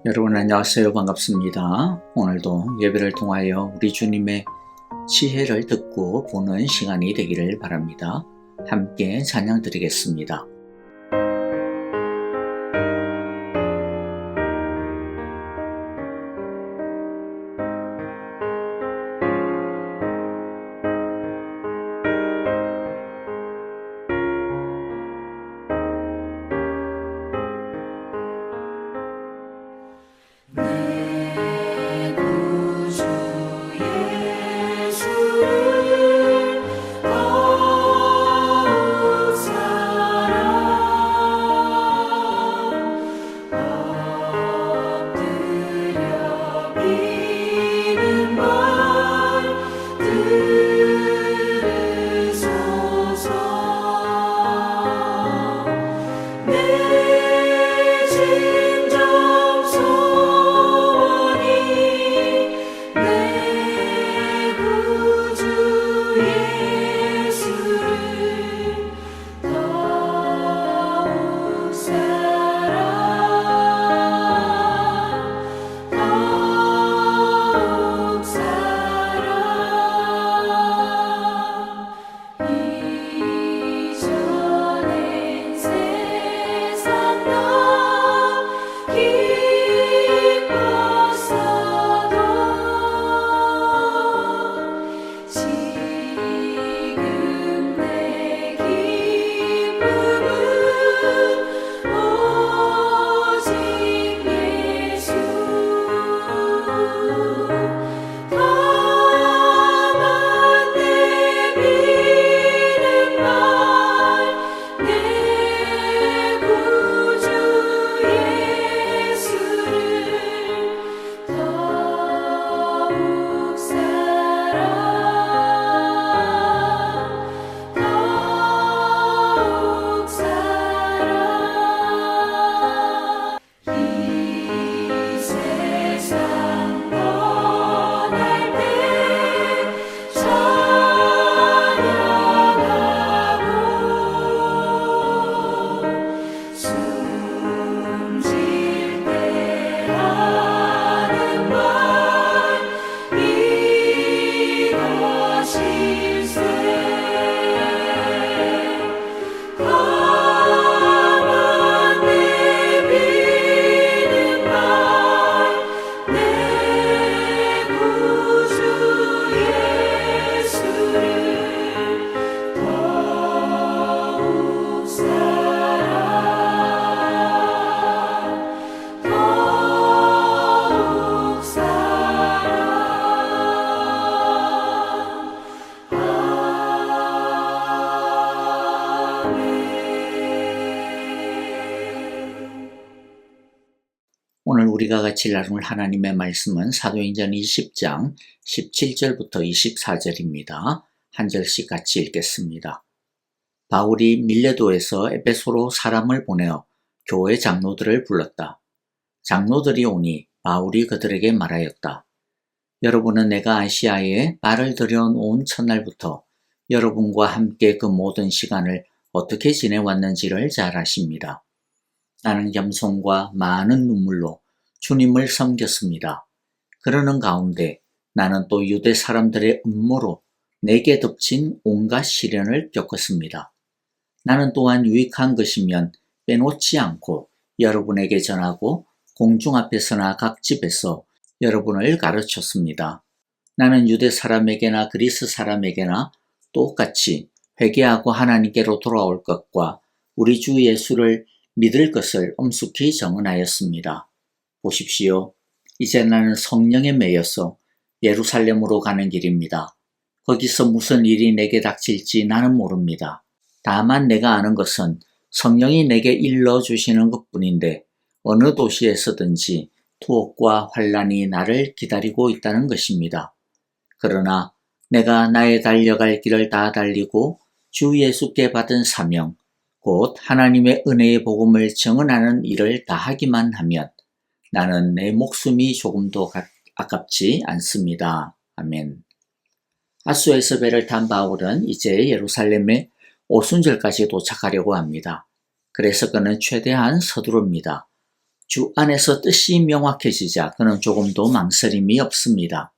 여러분 안녕하세요. 반갑습니다. 오늘도 예배를 통하여 우리 주님의 지혜를 듣고 보는 시간이 되기를 바랍니다. 함께 찬양 드리겠습니다. 오늘 우리가 같이 나눌 하나님의 말씀은 사도행전 20장 17절부터 24절입니다. 한 절씩 같이 읽겠습니다. 바울이 밀레도에서 에베소로 사람을 보내어 교회 장로들을 불렀다. 장로들이 오니 바울이 그들에게 말하였다. 여러분은 내가 아시아에 발을 들여놓은 첫날부터 여러분과 함께 그 모든 시간을 어떻게 지내왔는지를 잘 아십니다. 나는 겸손과 많은 눈물로 주님을 섬겼습니다. 그러는 가운데 나는 또 유대 사람들의 음모로 내게 덮친 온갖 시련을 겪었습니다. 나는 또한 유익한 것이면 빼놓지 않고 여러분에게 전하고 공중 앞에서나 각 집에서 여러분을 가르쳤습니다. 나는 유대 사람에게나 그리스 사람에게나 똑같이 회개하고 하나님께로 돌아올 것과 우리 주 예수를 믿을 것을 엄숙히 정언하였습니다. 보십시오. 이제 나는 성령에 매여서 예루살렘으로 가는 길입니다. 거기서 무슨 일이 내게 닥칠지 나는 모릅니다. 다만 내가 아는 것은 성령이 내게 일러주시는 것뿐인데 어느 도시에서든지 투옥과 환란이 나를 기다리고 있다는 것입니다. 그러나 내가 나의 달려갈 길을 다 달리고 주 예수께 받은 사명, 곧 하나님의 은혜의 복음을 증언하는 일을 다 하기만 하면 나는 내 목숨이 조금도 아깝지 않습니다. 아멘. 아수에서 배를 탄 바울은 이제 예루살렘의 오순절까지 도착하려고 합니다. 그래서 그는 최대한 서두릅니다. 주 안에서 뜻이 명확해지자 그는 조금도 망설임이 없습니다.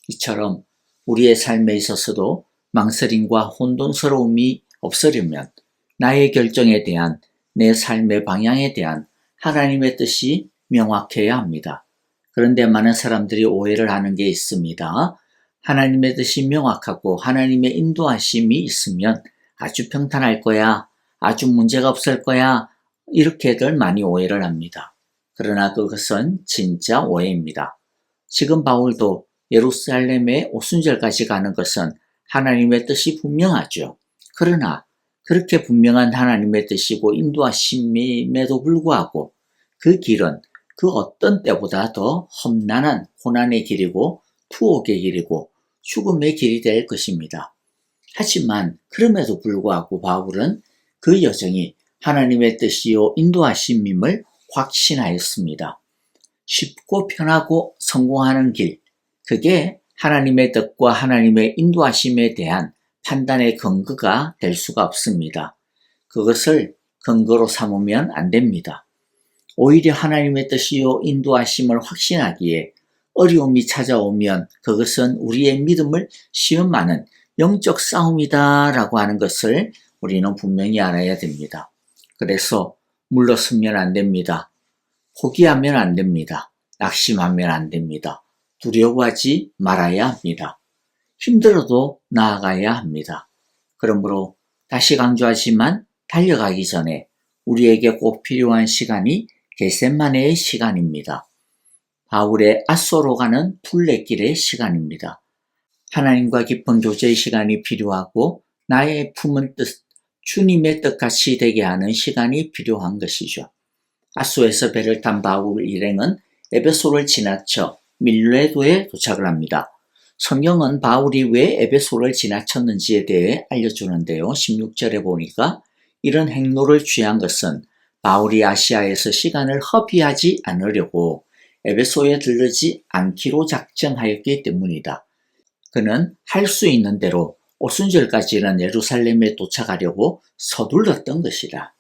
이처럼 우리의 삶에 있어서도 망설임과 혼돈스러움이 없으려면 나의 결정에 대한, 내 삶의 방향에 대한 하나님의 뜻이 명확해야 합니다. 그런데 많은 사람들이 오해를 하는 게 있습니다. 하나님의 뜻이 명확하고 하나님의 인도하심이 있으면 아주 평탄할 거야, 아주 문제가 없을 거야, 이렇게들 많이 오해를 합니다. 그러나 그것은 진짜 오해입니다. 지금 바울도 예루살렘에 오순절까지 가는 것은 하나님의 뜻이 분명하죠. 그러나 그렇게 분명한 하나님의 뜻이고 인도하심임에도 불구하고 그 길은 그 어떤 때보다 더 험난한 고난의 길이고 투옥의 길이고 죽음의 길이 될 것입니다. 하지만 그럼에도 불구하고 바울은 그 여정이 하나님의 뜻이요 인도하심임을 확신하였습니다. 쉽고 편하고 성공하는 길, 그게 하나님의 뜻과 하나님의 인도하심에 대한 판단의 근거가 될 수가 없습니다. 그것을 근거로 삼으면 안 됩니다. 오히려 하나님의 뜻이요 인도하심을 확신하기에 어려움이 찾아오면 그것은 우리의 믿음을 시험하는 영적 싸움이다 라고 하는 것을 우리는 분명히 알아야 됩니다. 그래서 물러서면 안 됩니다. 포기하면 안 됩니다. 낙심하면 안 됩니다. 두려워하지 말아야 합니다. 힘들어도 나아가야 합니다. 그러므로 다시 강조하지만 달려가기 전에 우리에게 꼭 필요한 시간이 겟세마네의 시간입니다. 바울의 앗소로 가는 둘레길의 시간입니다. 하나님과 깊은 교제의 시간이 필요하고 나의 품은 뜻, 주님의 뜻같이 되게 하는 시간이 필요한 것이죠. 앗소에서 배를 탄 바울 일행은 에베소를 지나쳐 밀레도에 도착을 합니다. 성경은 바울이 왜 에베소를 지나쳤는지에 대해 알려주는데요. 16절에 보니까 이런 행로를 취한 것은 바울이 아시아에서 시간을 허비하지 않으려고 에베소에 들르지 않기로 작정하였기 때문이다. 그는 할 수 있는 대로 오순절까지는 예루살렘에 도착하려고 서둘렀던 것이다.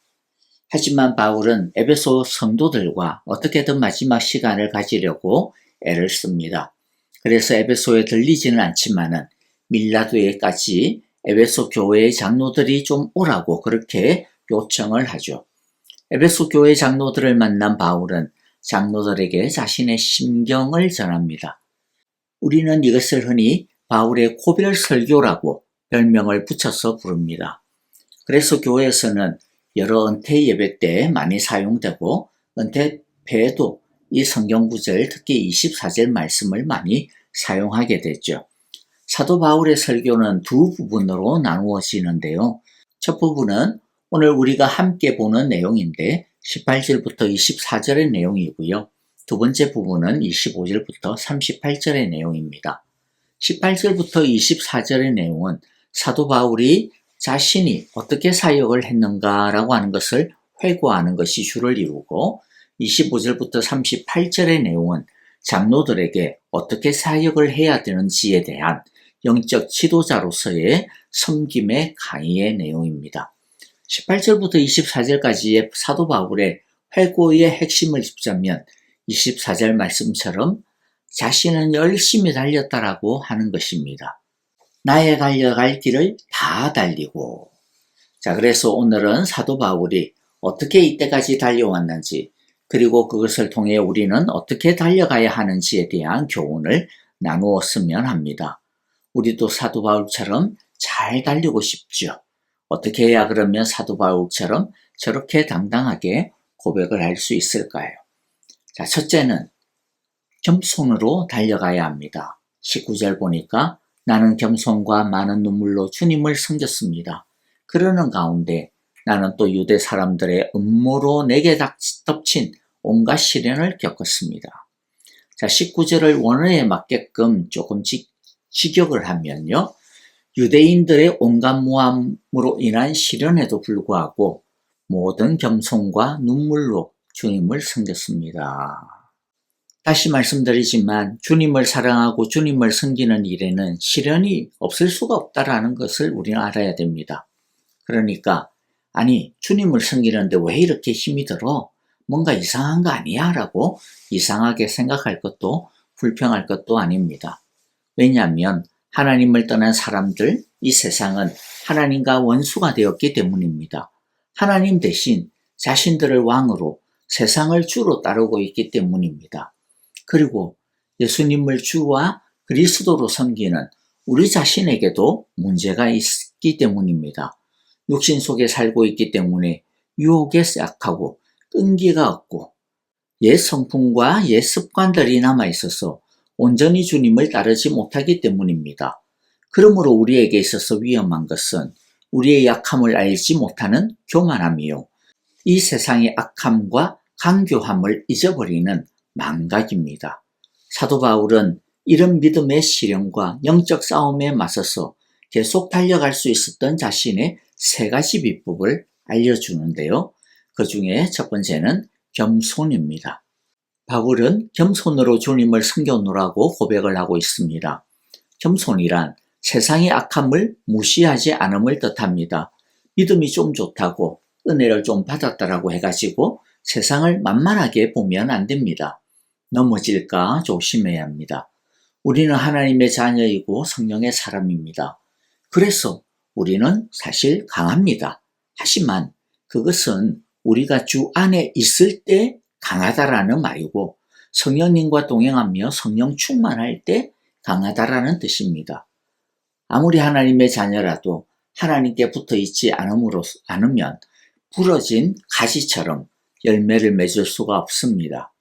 하지만 바울은 에베소 성도들과 어떻게든 마지막 시간을 가지려고 애를 씁니다. 그래서 에베소에 들리지는 않지만은 밀라도에까지 에베소 교회의 장로들이 좀 오라고 그렇게 요청을 하죠. 에베소 교회 장로들을 만난 바울은 장로들에게 자신의 심경을 전합니다. 우리는 이것을 흔히 바울의 고별 설교라고 별명을 붙여서 부릅니다. 그래서 교회에서는 여러 은퇴 예배 때 많이 사용되고 은퇴패에도 이 성경 구절, 특히 24절 말씀을 많이 사용하게 됐죠. 사도 바울의 설교는 두 부분으로 나누어지는데요. 첫 부분은 오늘 우리가 함께 보는 내용인데 18절부터 24절의 내용이고요. 두 번째 부분은 25절부터 38절의 내용입니다. 18절부터 24절의 내용은 사도 바울이 자신이 어떻게 사역을 했는가라고 하는 것을 회고하는 것이 주를 이루고 25절부터 38절의 내용은 장로들에게 어떻게 사역을 해야 되는지에 대한 영적 지도자로서의 섬김의 강의의 내용입니다. 18절부터 24절까지의 사도 바울의 회고의 핵심을 짚자면 24절 말씀처럼 자신은 열심히 달렸다라고 하는 것입니다. 나의 달려갈 길을 다 달리고. 자, 그래서 오늘은 사도 바울이 어떻게 이때까지 달려왔는지, 그리고 그것을 통해 우리는 어떻게 달려가야 하는지에 대한 교훈을 나누었으면 합니다. 우리도 사도 바울처럼 잘 달리고 싶죠. 어떻게 해야 그러면 사도 바울처럼 저렇게 당당하게 고백을 할 수 있을까요? 자, 첫째는 겸손으로 달려가야 합니다. 19절 보니까 나는 겸손과 많은 눈물로 주님을 섬겼습니다. 그러는 가운데 나는 또 유대 사람들의 음모로 내게 덮친 온갖 시련을 겪었습니다. 자, 19절을 원어에 맞게끔 조금 직역을 하면요. 유대인들의 온갖 모함으로 인한 시련에도 불구하고 모든 겸손과 눈물로 주님을 섬겼습니다. 다시 말씀드리지만 주님을 사랑하고 주님을 섬기는 일에는 시련이 없을 수가 없다라는 것을 우리는 알아야 됩니다. 그러니까 아니 주님을 섬기는데 왜 이렇게 힘이 들어? 뭔가 이상한 거 아니야? 라고 이상하게 생각할 것도 불평할 것도 아닙니다. 왜냐하면 하나님을 떠난 사람들, 이 세상은 하나님과 원수가 되었기 때문입니다. 하나님 대신 자신들을 왕으로 세상을 주로 따르고 있기 때문입니다. 그리고 예수님을 주와 그리스도로 섬기는 우리 자신에게도 문제가 있기 때문입니다. 육신 속에 살고 있기 때문에 유혹에 약하고 끈기가 없고 옛 성품과 옛 습관들이 남아있어서 온전히 주님을 따르지 못하기 때문입니다. 그러므로 우리에게 있어서 위험한 것은 우리의 약함을 알지 못하는 교만함이요. 이 세상의 악함과 간교함을 잊어버리는 망각입니다. 사도 바울은 이런 믿음의 시련과 영적 싸움에 맞서서 계속 달려갈 수 있었던 자신의 세 가지 비법을 알려주는데요. 그 중에 첫 번째는 겸손입니다. 바울은 겸손으로 주님을 섬겨노라고 고백을 하고 있습니다. 겸손이란 세상의 악함을 무시하지 않음을 뜻합니다. 믿음이 좀 좋다고 은혜를 좀 받았다라고 해가지고 세상을 만만하게 보면 안 됩니다. 넘어질까 조심해야 합니다. 우리는 하나님의 자녀이고 성령의 사람입니다. 그래서 우리는 사실 강합니다. 하지만 그것은 우리가 주 안에 있을 때 강하다라는 말이고 성령님과 동행하며 성령 충만할 때 강하다라는 뜻입니다. 아무리 하나님의 자녀라도 하나님께 붙어 있지 않으면 부러진 가지처럼 열매를 맺을 수가 없습니다.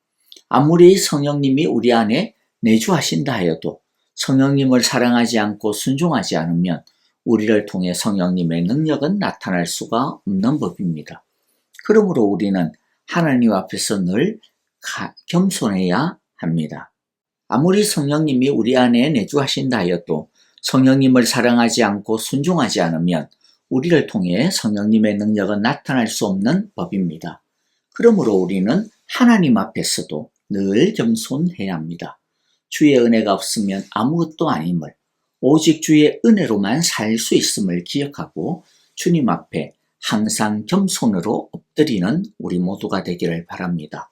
아무리 성령님이 우리 안에 내주하신다 하여도 성령님을 사랑하지 않고 순종하지 않으면 우리를 통해 성령님의 능력은 나타날 수가 없는 법입니다. 그러므로 우리는 하나님 앞에서 늘 겸손해야 합니다. 아무리 성령님이 우리 안에 내주하신다 하여도 성령님을 사랑하지 않고 순종하지 않으면 우리를 통해 성령님의 능력은 나타날 수 없는 법입니다. 그러므로 우리는 하나님 앞에서도 늘 겸손해야 합니다. 주의 은혜가 없으면 아무것도 아님을, 오직 주의 은혜로만 살 수 있음을 기억하고 주님 앞에 항상 겸손으로 엎드리는 우리 모두가 되기를 바랍니다.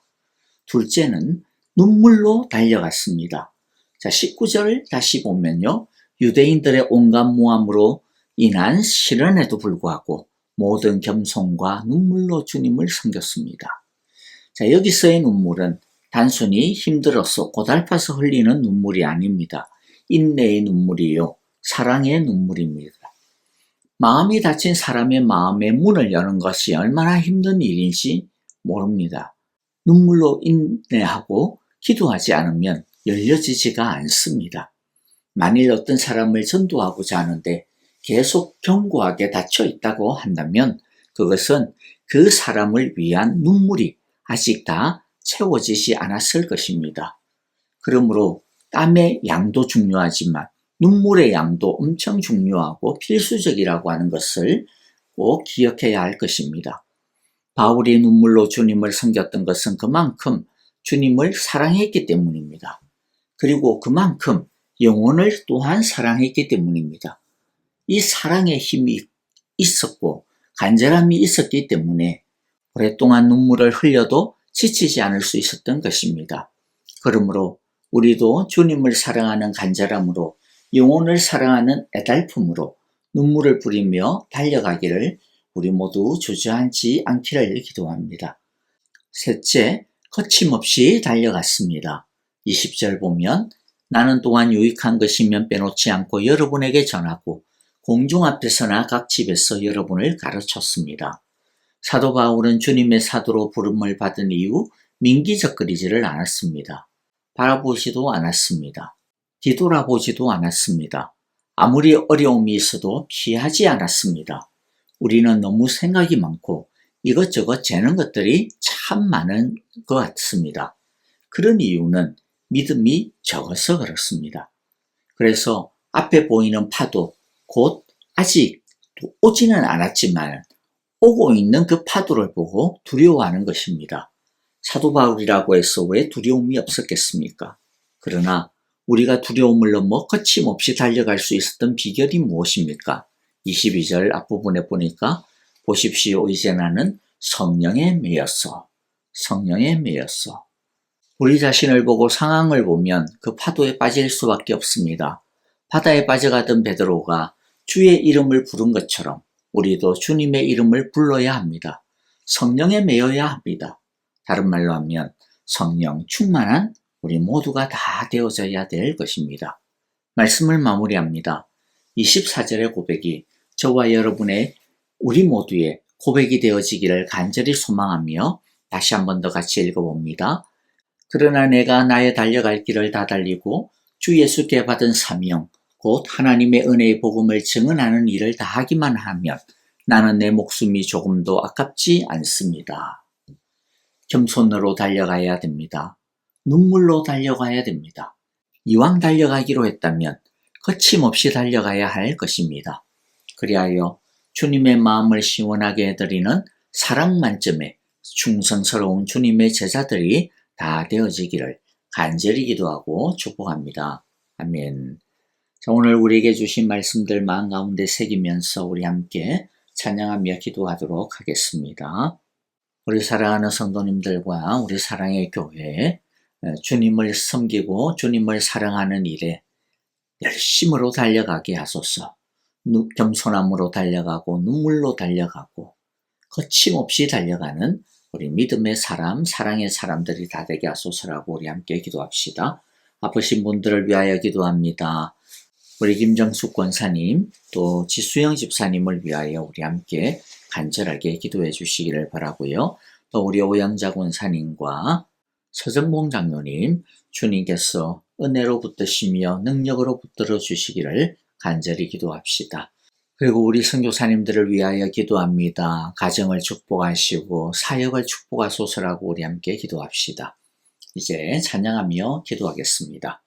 둘째는 눈물로 달려갔습니다. 자, 19절 다시 보면요. 유대인들의 온갖 모함으로 인한 시련에도 불구하고 모든 겸손과 눈물로 주님을 섬겼습니다. 자, 여기서의 눈물은 단순히 힘들어서 고달파서 흘리는 눈물이 아닙니다. 인내의 눈물이요. 사랑의 눈물입니다. 마음이 다친 사람의 마음의 문을 여는 것이 얼마나 힘든 일인지 모릅니다. 눈물로 인내하고 기도하지 않으면 열려지지가 않습니다. 만일 어떤 사람을 전도하고자 하는데 계속 견고하게 닫혀 있다고 한다면 그것은 그 사람을 위한 눈물이 아직 다 채워지지 않았을 것입니다. 그러므로 땀의 양도 중요하지만 눈물의 양도 엄청 중요하고 필수적이라고 하는 것을 꼭 기억해야 할 것입니다. 바울이 눈물로 주님을 섬겼던 것은 그만큼 주님을 사랑했기 때문입니다. 그리고 그만큼 영혼을 또한 사랑했기 때문입니다. 이 사랑의 힘이 있었고 간절함이 있었기 때문에 오랫동안 눈물을 흘려도 지치지 않을 수 있었던 것입니다. 그러므로 우리도 주님을 사랑하는 간절함으로 영혼을 사랑하는 애달픔으로 눈물을 뿌리며 달려가기를 우리 모두 주저앉지 않기를 기도합니다. 셋째, 거침없이 달려갔습니다. 20절 보면 나는 또한 유익한 것이면 빼놓지 않고 여러분에게 전하고 공중 앞에서나 각 집에서 여러분을 가르쳤습니다. 사도 바울은 주님의 사도로 부름을 받은 이후 민기적거리지를 않았습니다. 바라보지도 않았습니다. 뒤돌아보지도 않았습니다. 아무리 어려움이 있어도 피하지 않았습니다. 우리는 너무 생각이 많고 이것저것 재는 것들이 참 많은 것 같습니다. 그런 이유는 믿음이 적어서 그렇습니다. 그래서 앞에 보이는 파도, 곧 아직 오지는 않았지만 오고 있는 그 파도를 보고 두려워하는 것입니다. 사도 바울이라고 해서 왜 두려움이 없었겠습니까? 그러나 우리가 두려움을 넘어 거침없이 달려갈 수 있었던 비결이 무엇입니까? 22절 앞부분에 보니까 보십시오. 이제 나는 성령에 매였어. 성령에 매였어. 우리 자신을 보고 상황을 보면 그 파도에 빠질 수밖에 없습니다. 바다에 빠져가던 베드로가 주의 이름을 부른 것처럼 우리도 주님의 이름을 불러야 합니다. 성령에 매여야 합니다. 다른 말로 하면 성령 충만한 우리 모두가 다 되어져야 될 것입니다. 말씀을 마무리합니다. 24절의 고백이 저와 여러분의 우리 모두의 고백이 되어지기를 간절히 소망하며 다시 한 번 더 같이 읽어봅니다. 그러나 내가 나의 달려갈 길을 다 달리고 주 예수께 받은 사명 곧 하나님의 은혜의 복음을 증언하는 일을 다 하기만 하면 나는 내 목숨이 조금도 아깝지 않습니다. 겸손으로 달려가야 됩니다. 눈물로 달려가야 됩니다. 이왕 달려가기로 했다면 거침없이 달려가야 할 것입니다. 그리하여 주님의 마음을 시원하게 해드리는 사랑 만점의 충성스러운 주님의 제자들이 다 되어지기를 간절히 기도하고 축복합니다. 아멘. 자, 오늘 우리에게 주신 말씀들 마음 가운데 새기면서 우리 함께 찬양하며 기도하도록 하겠습니다. 우리 사랑하는 성도님들과 우리 사랑의 교회, 주님을 섬기고 주님을 사랑하는 일에 열심으로 달려가게 하소서. 겸손함으로 달려가고 눈물로 달려가고 거침없이 달려가는 우리 믿음의 사람, 사랑의 사람들이 다 되게 하소서라고 우리 함께 기도합시다. 아프신 분들을 위하여 기도합니다. 우리 김정숙 권사님, 또 지수영 집사님을 위하여 우리 함께 간절하게 기도해 주시기를 바라고요. 또 우리 오영자 권사님과 서정봉 장로님, 주님께서 은혜로 붙드시며 능력으로 붙들어 주시기를 간절히 기도합시다. 그리고 우리 선교사님들을 위하여 기도합니다. 가정을 축복하시고 사역을 축복하소서라고 우리 함께 기도합시다. 이제 찬양하며 기도하겠습니다.